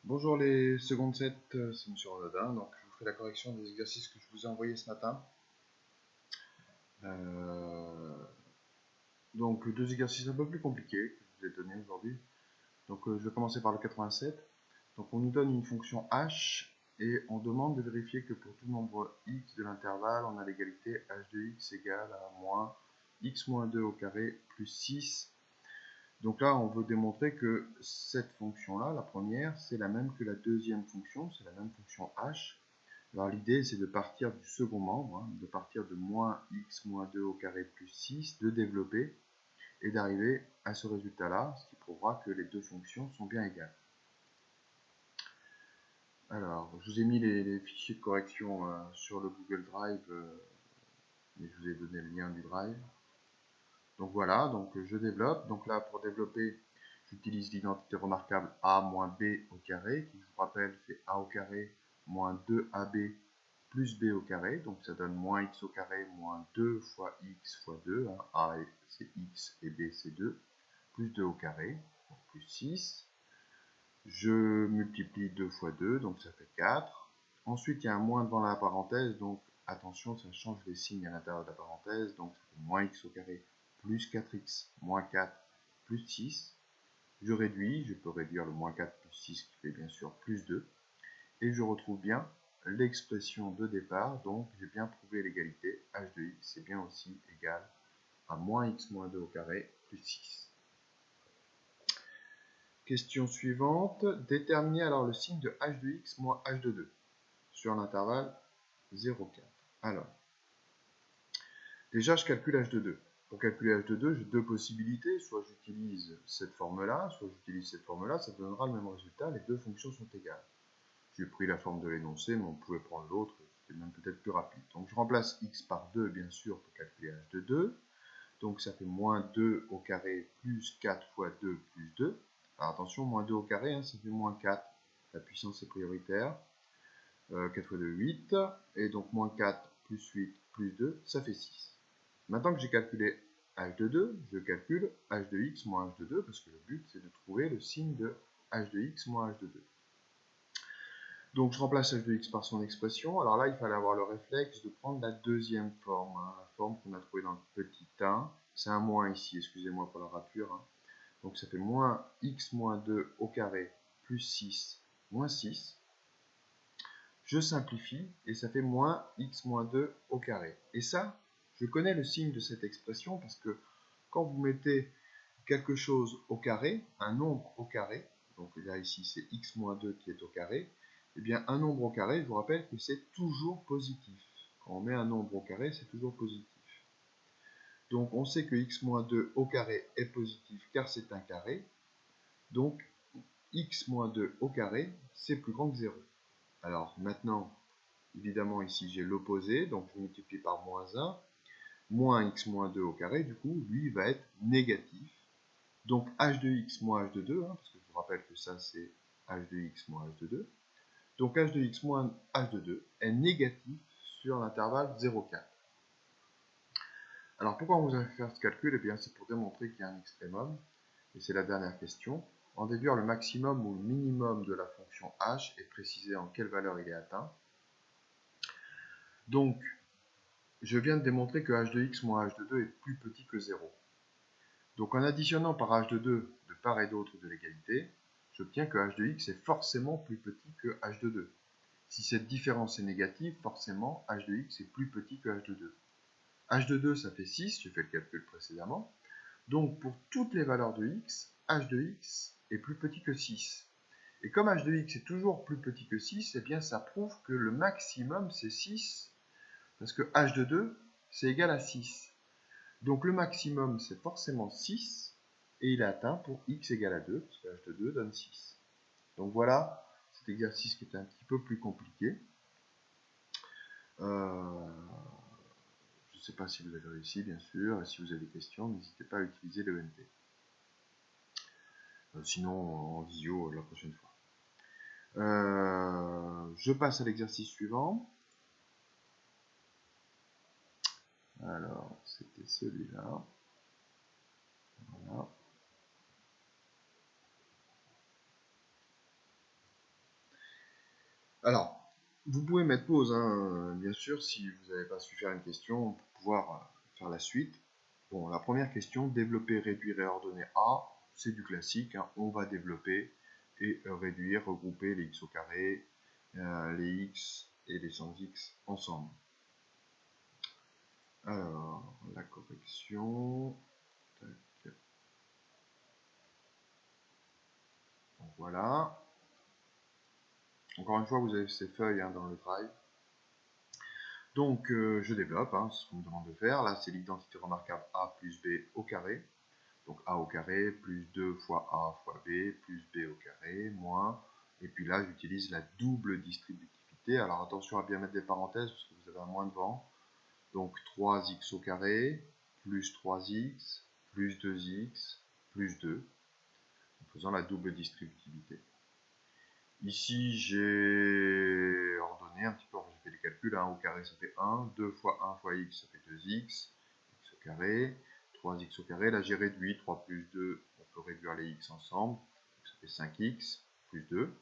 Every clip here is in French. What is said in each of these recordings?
Bonjour les secondes 7, c'est Monsieur Rodin. Donc je vous fais la correction des exercices que je vous ai envoyés ce matin. Donc deux exercices un peu plus compliqués que je vous ai donnés aujourd'hui. Donc je vais commencer par le 87. Donc on nous donne une fonction h et on demande de vérifier que pour tout nombre x de l'intervalle, on a l'égalité h de x égale à moins x moins 2 au carré plus 6. Donc là, on veut démontrer que cette fonction-là, la première, c'est la même que la deuxième fonction, c'est la même fonction h. Alors l'idée, c'est de partir du second membre, de partir de moins x moins 2 au carré plus 6, de développer, et d'arriver à ce résultat-là, ce qui prouvera que les deux fonctions sont bien égales. Alors, je vous ai mis les fichiers de correction sur le Google Drive, et je vous ai donné le lien du Drive. Donc voilà, donc je développe. Donc là, pour développer, j'utilise l'identité remarquable a moins b au carré, qui, je vous rappelle, fait a au carré moins 2ab plus b au carré. Donc ça donne moins x au carré moins 2 fois x fois 2. Hein. A c'est x et b c'est 2. Plus 2 au carré, donc plus 6. Je multiplie 2 fois 2, donc ça fait 4. Ensuite, il y a un moins devant la parenthèse, donc attention, ça change les signes à l'intérieur de la parenthèse. Donc ça fait moins x au carré plus 4x moins 4 plus 6. Je réduis, je peux réduire le moins 4 plus 6 qui fait bien sûr plus 2. Et je retrouve bien l'expression de départ, donc j'ai bien prouvé l'égalité, h de x est bien aussi égal à moins x moins 2 au carré plus 6. Question suivante, déterminez alors le signe de h de x moins h de 2 sur l'intervalle 0,4. Alors, déjà je calcule h de 2. Pour calculer h de 2, j'ai deux possibilités, soit j'utilise cette forme-là, soit j'utilise cette forme-là, ça donnera le même résultat, les deux fonctions sont égales. J'ai pris la forme de l'énoncé, mais on pouvait prendre l'autre, c'était même peut-être plus rapide. Donc je remplace x par 2, bien sûr, pour calculer h de 2. Donc ça fait moins 2 au carré plus 4 fois 2 plus 2. Alors attention, moins 2 au carré, hein, ça fait moins 4. La puissance est prioritaire. 4 fois 2, 8. Et donc moins 4 plus 8 plus 2, ça fait 6. Maintenant que j'ai calculé h de 2, je calcule h de x moins h de 2, parce que le but, c'est de trouver le signe de h de x moins h de 2. Donc je remplace h de x par son expression. Alors là, il fallait avoir le réflexe de prendre la deuxième forme, hein, la forme qu'on a trouvée dans le petit 1. C'est un moins ici, excusez-moi pour la rature. Hein. Donc ça fait moins x moins 2 au carré plus 6 moins 6. Je simplifie et ça fait moins x moins 2 au carré. Et ça, je connais le signe de cette expression parce que quand vous mettez quelque chose au carré, un nombre au carré, donc là ici c'est x moins 2 qui est au carré, eh bien un nombre au carré, je vous rappelle que c'est toujours positif. Quand on met un nombre au carré, c'est toujours positif. Donc on sait que x moins 2 au carré est positif car c'est un carré. Donc x moins 2 au carré, c'est plus grand que 0. Alors maintenant, évidemment ici j'ai l'opposé, donc je multiplie par moins 1. Moins x moins 2 au carré, du coup, lui va être négatif. Donc h de x moins h de 2, hein, parce que je vous rappelle que ça c'est h de x moins h de 2. Donc h de x moins h de 2 est négatif sur l'intervalle 0,4. Alors pourquoi on vous a fait faire ce calcul? Eh bien c'est pour démontrer qu'il y a un extrémum, et c'est la dernière question. En déduire le maximum ou le minimum de la fonction h et préciser en quelle valeur il est atteint. Donc, je viens de démontrer que h de x moins h de 2 est plus petit que 0. Donc en additionnant par h de 2 de part et d'autre de l'égalité, j'obtiens que h de x est forcément plus petit que h de 2. Si cette différence est négative, forcément h de x est plus petit que h de 2. h de 2 ça fait 6, j'ai fait le calcul précédemment. Donc pour toutes les valeurs de x, h de x est plus petit que 6. Et comme h de x est toujours plus petit que 6, eh bien ça prouve que le maximum c'est 6, parce que h de 2 c'est égal à 6. Donc le maximum c'est forcément 6, et il est atteint pour x égale à 2, parce que h de 2 donne 6. Donc voilà cet exercice qui est un petit peu plus compliqué. Je ne sais pas si vous avez réussi, bien sûr, et si vous avez des questions, n'hésitez pas à utiliser l'ENT. Sinon, en visio la prochaine fois. Je passe à l'exercice suivant. Alors, c'était celui-là. Voilà. Alors, vous pouvez mettre pause, hein, bien sûr, si vous n'avez pas su faire une question, pour pouvoir faire la suite. Bon, la première question, développer, réduire et ordonner A, c'est du classique, hein, on va développer et réduire, regrouper les x au carré, les x et les 100x ensemble. Alors, la correction, tac. Donc voilà. Encore une fois, vous avez ces feuilles dans le drive. Donc, je développe, ce qu'on me demande de faire. Là, c'est l'identité remarquable A plus B au carré. Donc, A au carré plus 2 fois A fois B plus B au carré, moins. Et puis là, j'utilise la double distributivité. Alors, attention à bien mettre des parenthèses, parce que vous avez un moins devant. Donc, 3x au carré plus 3x plus 2x plus 2, en faisant la double distributivité. Ici, j'ai ordonné un petit peu, j'ai fait les calculs, 1 au carré ça fait 1, 2 fois 1 fois x ça fait 2x, x au carré, 3x au carré, là j'ai réduit, 3 plus 2, on peut réduire les x ensemble, donc ça fait 5x plus 2.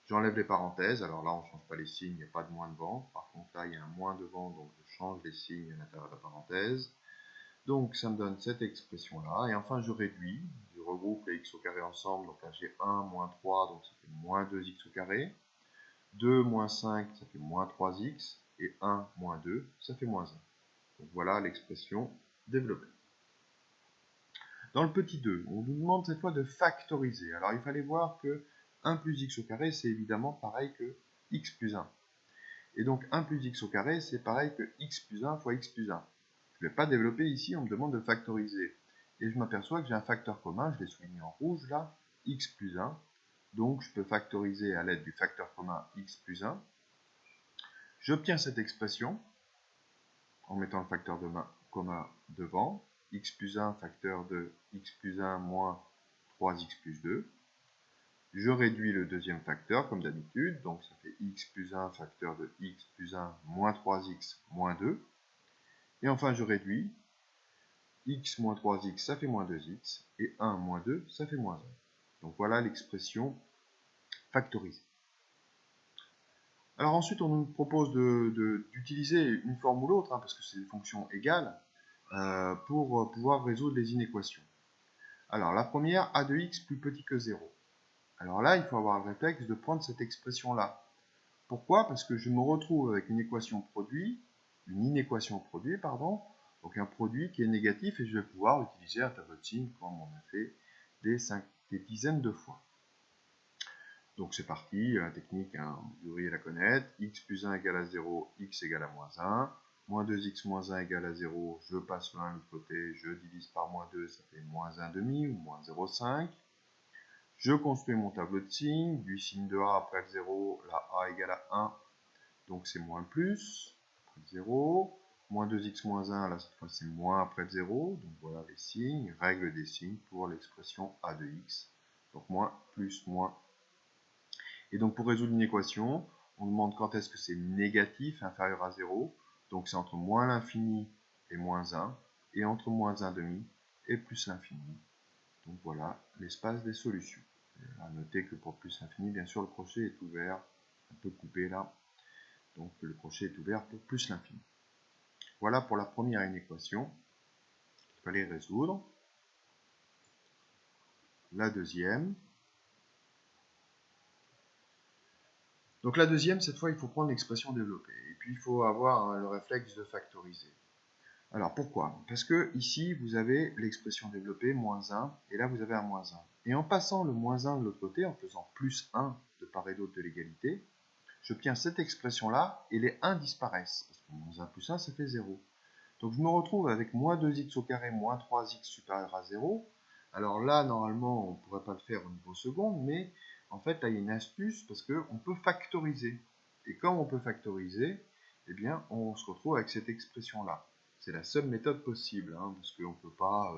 J'enlève les parenthèses, alors là on ne change pas les signes, il n'y a pas de moins devant, par contre là il y a un moins devant, donc je change les signes à l'intérieur de la parenthèse. Donc ça me donne cette expression-là. Et enfin je réduis, je regroupe les x au carré ensemble. Donc là j'ai 1 moins 3, donc ça fait moins 2x au carré. 2 moins 5, ça fait moins 3x. Et 1 moins 2, ça fait moins 1. Donc voilà l'expression développée. Dans le petit 2, on nous demande cette fois de factoriser. Alors il fallait voir que 1 plus x au carré, c'est évidemment pareil que x plus 1. Et donc 1 plus x au carré, c'est pareil que x plus 1 fois x plus 1. Je ne vais pas développer ici, on me demande de factoriser. Et je m'aperçois que j'ai un facteur commun, je l'ai souligné en rouge là, x plus 1. Donc je peux factoriser à l'aide du facteur commun x plus 1. J'obtiens cette expression en mettant le facteur commun devant. X plus 1 facteur de x plus 1 moins 3x plus 2. Je réduis le deuxième facteur comme d'habitude, donc ça fait x plus 1 facteur de x plus 1 moins 3x moins 2. Et enfin je réduis, x moins 3x ça fait moins 2x, et 1 moins 2 ça fait moins 1. Donc voilà l'expression factorisée. Alors ensuite on nous propose d'utiliser une forme ou l'autre, parce que c'est des fonctions égales, pour pouvoir résoudre les inéquations. Alors la première, a de x plus petit que 0. Alors là il faut avoir le réflexe de prendre cette expression-là. Pourquoi? Parce que je me retrouve avec une inéquation produit, donc un produit qui est négatif, et je vais pouvoir utiliser un tableau de signes comme on a fait des dizaines de fois. Donc c'est parti, la technique, vous devriez la connaître. X plus 1 égale à 0, x égale à moins 1. Moins 2x moins 1 égale à 0, je passe l'un de l'autre côté, je divise par moins 2, ça fait moins 1 demi ou moins 0,5. Je construis mon tableau de signes, du signe de A après le 0, la A égale à 1, donc c'est moins le plus, après le 0. Moins 2x moins 1, là cette fois c'est moins après le 0, donc voilà les signes, règle des signes pour l'expression A de x, donc moins, plus, moins. Et donc pour résoudre une équation, on demande quand est-ce que c'est négatif, inférieur à 0, donc c'est entre moins l'infini et moins 1, et entre moins 1 demi et plus l'infini. Donc voilà l'espace des solutions. À noter que pour plus l'infini, bien sûr, le crochet est ouvert, un peu coupé là. Donc le crochet est ouvert pour plus l'infini. Voilà pour la première inéquation qu'il fallait résoudre. La deuxième. Donc la deuxième, cette fois, il faut prendre l'expression développée. Et puis il faut avoir le réflexe de factoriser. Alors pourquoi? Parce que ici, vous avez l'expression développée, moins 1, et là vous avez un moins 1. Et en passant le moins 1 de l'autre côté, en faisant plus 1 de part et d'autre de l'égalité, j'obtiens cette expression-là, et les 1 disparaissent. Parce que moins 1 plus 1, ça fait 0. Donc je me retrouve avec moins 2x au carré moins 3x supérieur à 0. Alors là, normalement, on ne pourrait pas le faire au niveau seconde, mais en fait, là, il y a une astuce parce qu'on peut factoriser. Et quand on peut factoriser, eh bien, on se retrouve avec cette expression-là. C'est la seule méthode possible, parce qu'on ne peut pas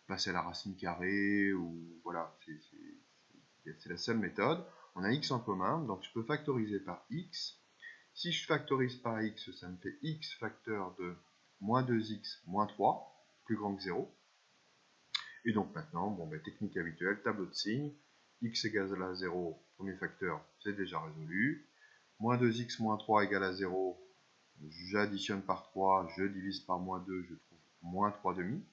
passer à la racine carrée, ou voilà, c'est la seule méthode. On a x en commun, donc je peux factoriser par x. Si je factorise par x, ça me fait x facteur de moins 2x moins 3, plus grand que 0. Et donc maintenant, technique habituelle, tableau de signes, x égale à 0, premier facteur, c'est déjà résolu. moins 2x moins 3 égale à 0. J'additionne par 3, je divise par moins 2, je trouve moins 3 demi.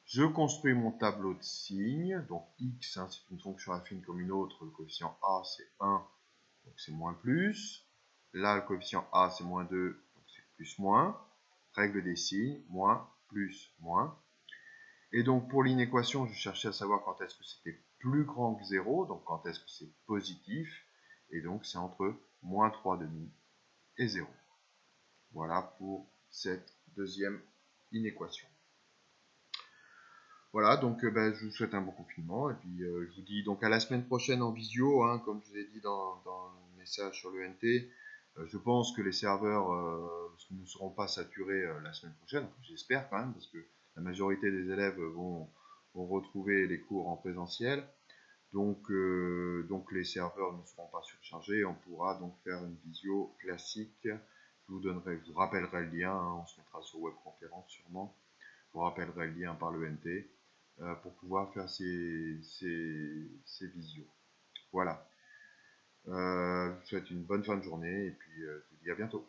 Je construis mon tableau de signes. Donc x, hein, c'est une fonction affine comme une autre. Le coefficient a, c'est 1, donc c'est moins plus. Là, le coefficient a, c'est moins 2, donc c'est plus moins. Règle des signes, moins, plus, moins. Et donc, pour l'inéquation, je cherchais à savoir quand est-ce que c'était plus grand que 0, donc quand est-ce que c'est positif. Et donc, c'est entre moins 3 demi et 0. Voilà pour cette deuxième inéquation. Voilà, donc je vous souhaite un bon confinement et puis je vous dis donc à la semaine prochaine en visio, hein, comme je vous ai dit dans le message sur le NT. Je pense que les serveurs ne seront pas saturés la semaine prochaine, j'espère quand même, parce que la majorité des élèves vont retrouver les cours en présentiel. Donc les serveurs ne seront pas surchargés, on pourra donc faire une visio classique. Je vous rappellerai le lien, hein, on se mettra sur webconférence sûrement. Je vous rappellerai le lien par le NT pour pouvoir faire ces visios. Voilà. Je vous souhaite une bonne fin de journée et puis je vous dis à bientôt.